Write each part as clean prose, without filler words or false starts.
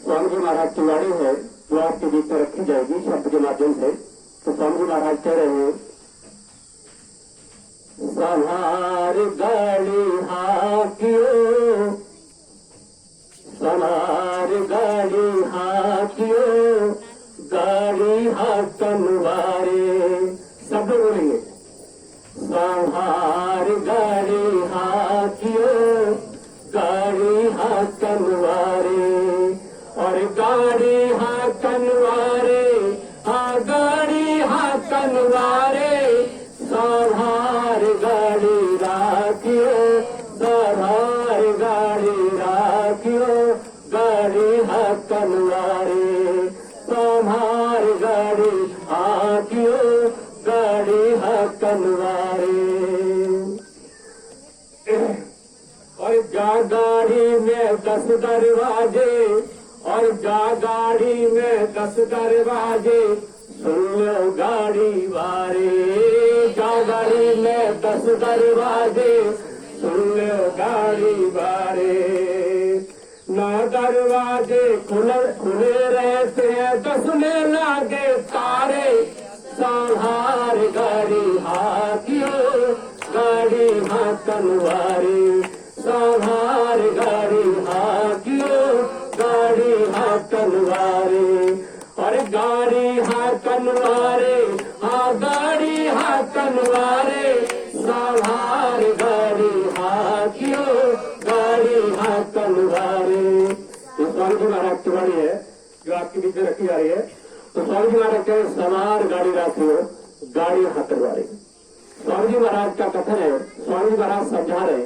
स्वामी जी महाराज की वाणी है जो आपके बीच में रखी जाएगी शब्द के माध्यम से। तो स्वामी जी महाराज कह रहे हैं, संहार गाड़ी हाकियो, संहार गाड़ी हाकियो, गाड़ी हाकन वारे। सब लोग बोलेंगे, संहार गाड़ी हाकियो, गाड़ी हाकन वारे। और गाड़ी हाकन वारे, हाँ गाड़ी हाकन वारे, संहार गाड़ी राखियो, संहार गाड़ी राखियो, गाड़ी हाकन वारे, संहार गाड़ी हाकियो, गाड़ी हाकन वारे। और जा गाड़ी में 10 दरवाजे, और जा गाड़ी में 10 दरवाजे, सुन लो गाड़ी वारे। जा गाड़ी में 10 दरवाजे, सुन लो गाड़ी वारे। ना दरवाजे खुले रहते हैं, 10 में लागे तारे, संहार गाड़ी हाकियो, गाड़ी हाकन वारे, संहार गाड़ी हाकियो, गाड़ी हाकन वारे। और गाड़ी हाकन वारे, हाँ गाड़ी हाकन वारे, संहार गाड़ी हाकियो, गाड़ी हाकन वारे। ये स्वामी जी महाराज की वाणी है जो आपके बीच में रखी जा रही है। तो स्वामी जी महाराज कहे, संहार गाड़ी राखियो, गाड़ी हाकन वारे। स्वामी जी महाराज का कथन है, स्वामी जी महाराज समझा रहे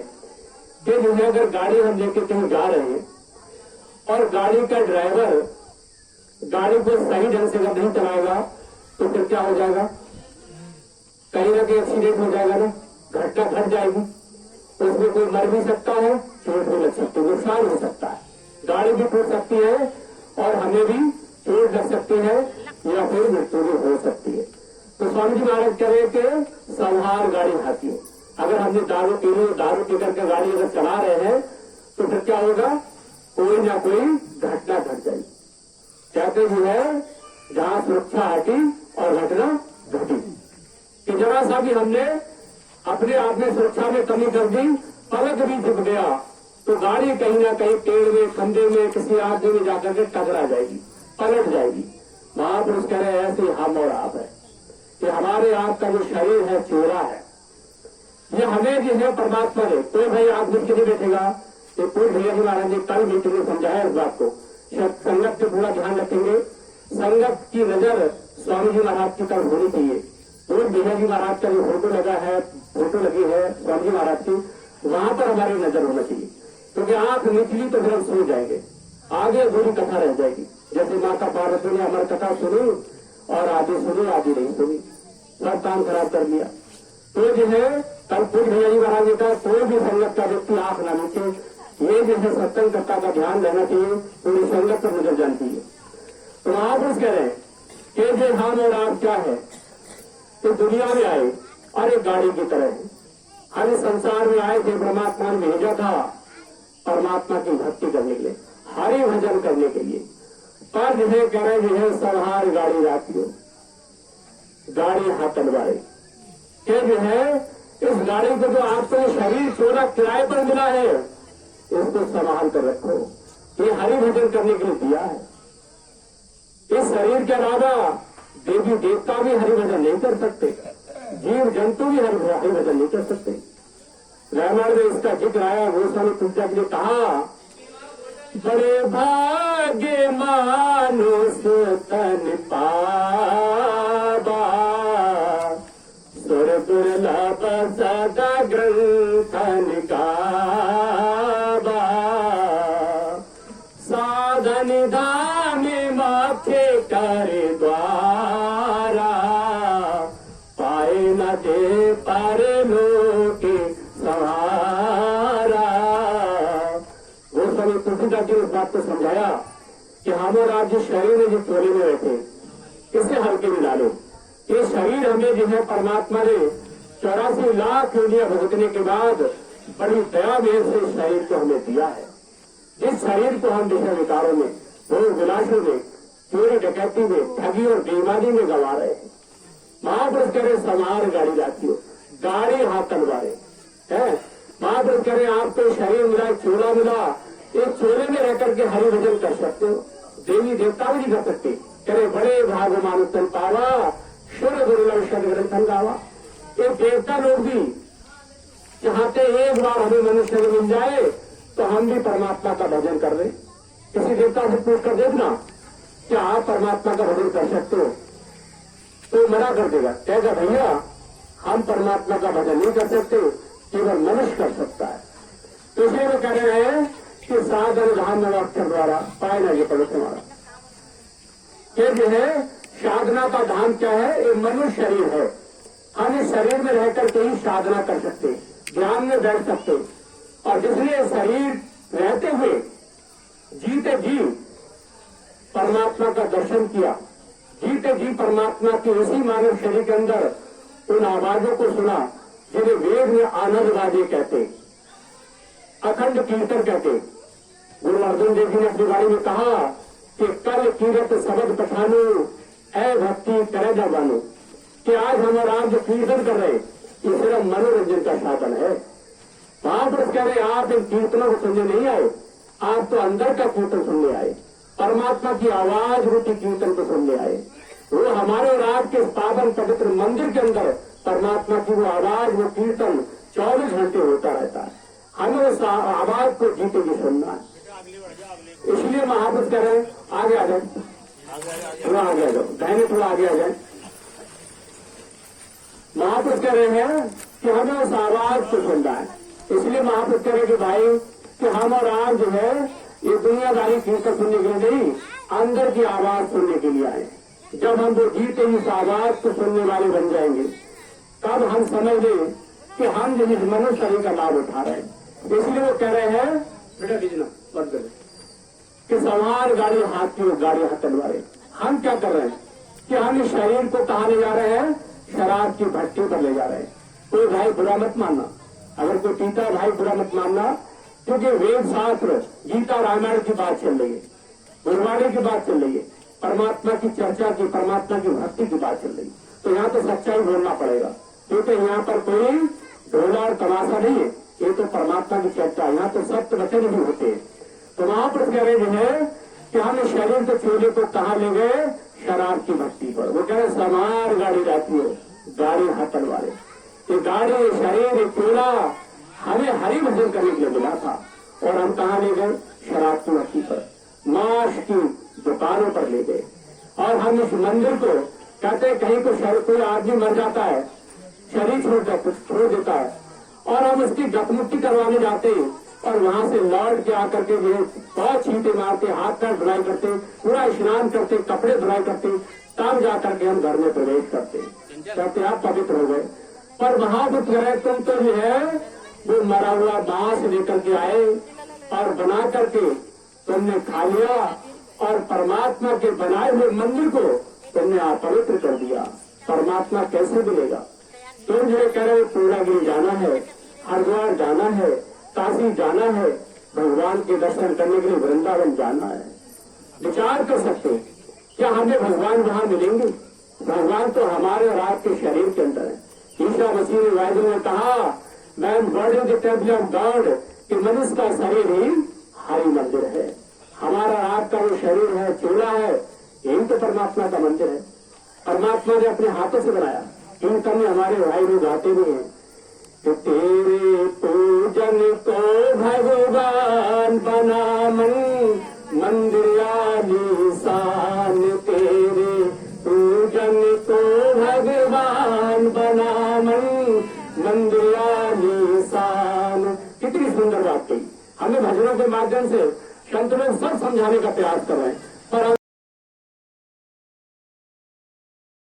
कि जो है अगर गाड़ी हम लेके कहीं जा रहे हैं और गाड़ी का ड्राइवर गाड़ी को सही ढंग से अगर नहीं चलाएगा तो फिर क्या हो जाएगा, कहीं ना कहीं एक्सीडेंट हो जाएगा ना, घटना घट जाएगी। उसमें कोई मर भी सकता है, चोट भी लग सकती है, नुकसान हो सकता है, गाड़ी भी टूट सकती है और हमें भी चोट लग सकती है या फिर मृत्यु भी हो सकती है। तो स्वामी जी महाराज कह रहे कि संहार गाड़ी हाकियो। अगर हमने दारू पी ली, दारू पी करके गाड़ी अगर चला रहे हैं तो फिर क्या होगा, कोई ना कोई घटना घट जाएगी। कहते जो है जहां सुरक्षा हटी और घटना घटी, कि जरा सा भी हमने अपने आप में सुरक्षा में कमी कर दी, पलक भी झुक गया तो गाड़ी कहीं ना कहीं पेड़ में, खंभे में, किसी आदमी में जाकर के टकरा जाएगी, पलट जाएगी। महापुरुष कह रहे हैं ऐसे हम और आप है कि हमारे आप का जो शरीर है चोरा है, ये हमें जो है परमात्मा ने, कोई भाई आप मिल के नहीं बैठेगा। तो पूर्व भैया जी महाराज ने कल मीटिंग में समझाया इस बात को, संगत पे पूरा ध्यान रखेंगे। संगत की नजर स्वामी जी महाराज की तरफ होनी चाहिए। पूर्व भैया जी महाराज का जो फोटो लगा है, फोटो लगी है स्वामी जी महाराज की, वहां पर हमारी नजर होना चाहिए, क्योंकि आंख निचली तो फिर हम सो जाएंगे, आगे पूरी कथा रह जाएगी। जैसे माता पार्वती ने अमर कथा सुनी और आधी सुनी आधी नहीं सुनी, सब काम खराब कर दिया। तो जो है कल पूर्व भैया जी महाराज ने कहा कोई भी संगत का व्यक्ति आंख ना नीचे, ये जो है सत्संग कर्ता का ध्यान रहना चाहिए, पूरी संगत पर नजर जानी चाहिए। तो आप उस कह रहे हैं कि जो हम और आप क्या है, तो दुनिया में आए और एक गाड़ी की तरह है, हम इस संसार में आए थे, परमात्मा ने भेजा था परमात्मा की भक्ति करने के लिए, हरि भजन करने के लिए। पर जो है कह रहे जो है संहार गाड़ी राखियो, गाड़ी हाकन वाले, कि जो है इस गाड़ी को जो आपको शरीर चोरा किराए पर मिला है, इसको संभाल कर रखो, ये हरि भजन करने के लिए दिया है। इस शरीर के अलावा देवी देवता भी हरि भजन नहीं कर सकते, जीव जंतु भी हरि भजन नहीं कर सकते। रामायण में इसका जिक्र आया, गोस्वामी तुलसी जी ने कहा, बड़े भाग्य मानुष तन पावा, सुर दुर्लभ सदा ग्रंथन गावा, साधन धाम माथे कर द्वारा, पाए न दे पर लोके सहारा। गोस्वामी तुलसीदास जी ने इस बात को समझाया कि हम और आप जिस शरीर में जिस चोले में बैठे, इसे हल्के में डालो। ये शरीर हमें जो है परमात्मा ने 84 लाख योनियां भुगतने के बाद बड़ी दया में से शरीर को हमें दिया है। जिस शरीर को हम विषय विकारों में वो विलासों में, चोरी डकैती में, ठगी और बेईमानी में गंवा रहे हैं। महापुरुष करे समार गाड़ी जाती हो, गाड़ी हाथ तलवारे है। महापुरुष करे आपको शरीर मिला, चोला मिला, एक चोले में रह करके हरि भजन कर सकते हो, देवी देवता भी नहीं कर सकते। करे बड़े भाग मानुष तन पावा, शुर दुर्लभ शब्द ग्रंथन गावा। ये देवता लोग भी चाहते एक बार हमें मनुष्य में मिल जाए तो हम भी परमात्मा का भजन कर रहे। किसी देवता से पूछ कर देखना क्या आप परमात्मा का भजन कर सकते हो, तो मना कर देगा, कहेगा भैया हम परमात्मा का भजन नहीं कर सकते, केवल मनुष्य कर सकता है। तो इसलिए वो कह रहे हैं कि साधन धाम अक्षर द्वारा पाए ना ये पड़ोस हमारा ये जो है साधना का धाम क्या है, ये मनुष्य शरीर है। हम इस शरीर में रहकर के ही साधना कर सकते, ध्यान में बैठ सकते, और जिसने शरीर रहते हुए जीते जी परमात्मा का दर्शन किया, जीते जी परमात्मा के उसी मानव शरीर के अंदर उन आवाजों को सुना जिन्हें वेद में आनंदवादी कहते, अखंड कीर्तन कहते। गुरु अर्जुन देव जी ने अपनी वाणी में कहा कि कल कीरत शब्द पठानो ऐ भक्ति करे न बानो, कि आज हम और आप जो कीर्तन कर रहे ये सिर्फ मनोरंजन का साधन है। महापुरुष कह रहे आप इन कीर्तनों को सुनने नहीं आए, आप तो अंदर का कीर्तन सुनने आए, परमात्मा की आवाज रूपी कीर्तन को सुनने आए। वो हमारे और आपके पावन पवित्र मंदिर के अंदर परमात्मा की वो आवाज, वो कीर्तन 24 घंटे होता रहता है। हमें उस आवाज को जीते जी सुनना है। इसलिए महापुरुष कह रहे हैं आगे आ जाए, थोड़ा आगे आ जाओ, दाहिने थोड़ा आगे आ जाए। महापुरुष कह रहे हैं कि हमें उस आवाज को सुनना है। इसलिए महापुरुष कह रहे हैं कि भाई कि हम और आप जो है ये दुनियादारी कीर्तन सुनने के लिए नहीं, अंदर की आवाज सुनने के लिए आए। जब हम वो जीते ही उस आवाज को सुनने वाले बन जाएंगे तब हम समझ लें कि हम जो इस मनुष्य शरीर का लाभ उठा रहे हैं। इसलिए वो कह रहे हैं बेटा बिजना मत करें कि सवार गाड़ी हाथ की गाड़ी हाथ तलवारे। हम क्या कर रहे हैं कि हम इस शरीर को कहाँ ले जा रहे हैं, शराब की भट्टी पर ले जा रहे हैं। कोई भाई बुरा मत मानना, अगर कोई पीता भाई बुरा मत मानना, क्योंकि वेद शास्त्र गीता रामायण की बात चल रही है, गुरबाणी की बात चल रही है, परमात्मा की चर्चा की, परमात्मा की भक्ति की बात चल रही है। तो यहाँ तो सच्चाई बोलना पड़ेगा, क्योंकि यहाँ पर कोई ढोला और तमाशा नहीं है, ये तो परमात्मा की चर्चा, यहाँ तो सत्य वचन भी होते हैं। तो महापुरुष कह रहे हैं कि हम इस शरीर के चोले को कहाँ ले गए, शराब की भट्टी पर। वो कह रहे समार गाड़ी जाती हो, गाड़ी हाथन वाले। ये गाड़ी, शरीर, ये चोला हमें हरि भजन करने के लिए मिला था, और हम कहाँ ले गए, शराब की भट्टी पर, मांस की दुकानों पर ले गए। और हम इस मंदिर को कहते हैं कहीं कोई आदमी मर जाता है, शरीर छोड़ देता है, और हम उसकी गतमुक्ति करवाने जाते हैं, और वहां से लौट के आकर के बहुत छींटे मारते, हाथ पैर धुलाई करते, पूरा स्नान करते, कपड़े धुलाई करते, तब जाकर के हम घर में प्रवेश करते, कहते आप पवित्र हो गए। पर महापुरुष कह तुम तो जो है वो मरा हुआ मांस लेकर के आए और बना करके तुमने खा लिया, और परमात्मा के बनाए हुए मंदिर को तुमने अपवित्र कर दिया। परमात्मा कैसे मिलेगा? तुम जो कह रहे हो पूर्णागिरी जाना है, हरिद्वार जाना है, काशी जाना है, भगवान के दर्शन करने के लिए वृंदावन जाना है। विचार कर सकते क्या हमें भगवान वहां मिलेंगे? भगवान तो हमारे और आपके शरीर के अंदर है। ईसा मसीह ने बाइबल में कहा, मैं body the temple of God, कि मनुष्य का शरीर ही हरि मंदिर है। हमारा आपका वो शरीर है, चोला है, यही तो परमात्मा का मंदिर है। परमात्मा ने अपने हाथों से बनाया। कीर्तन में हमारे भाई लोग आते भी हैं कि तेरे पूजन को भगवान बना मंदिर आलीशान, तेरे पूजन को भगवान बना मंदिर आलीशान। कितनी सुंदर बात कही। हमें भजनों के माध्यम से संत लोग सब समझाने का प्रयास कर रहे हैं, पर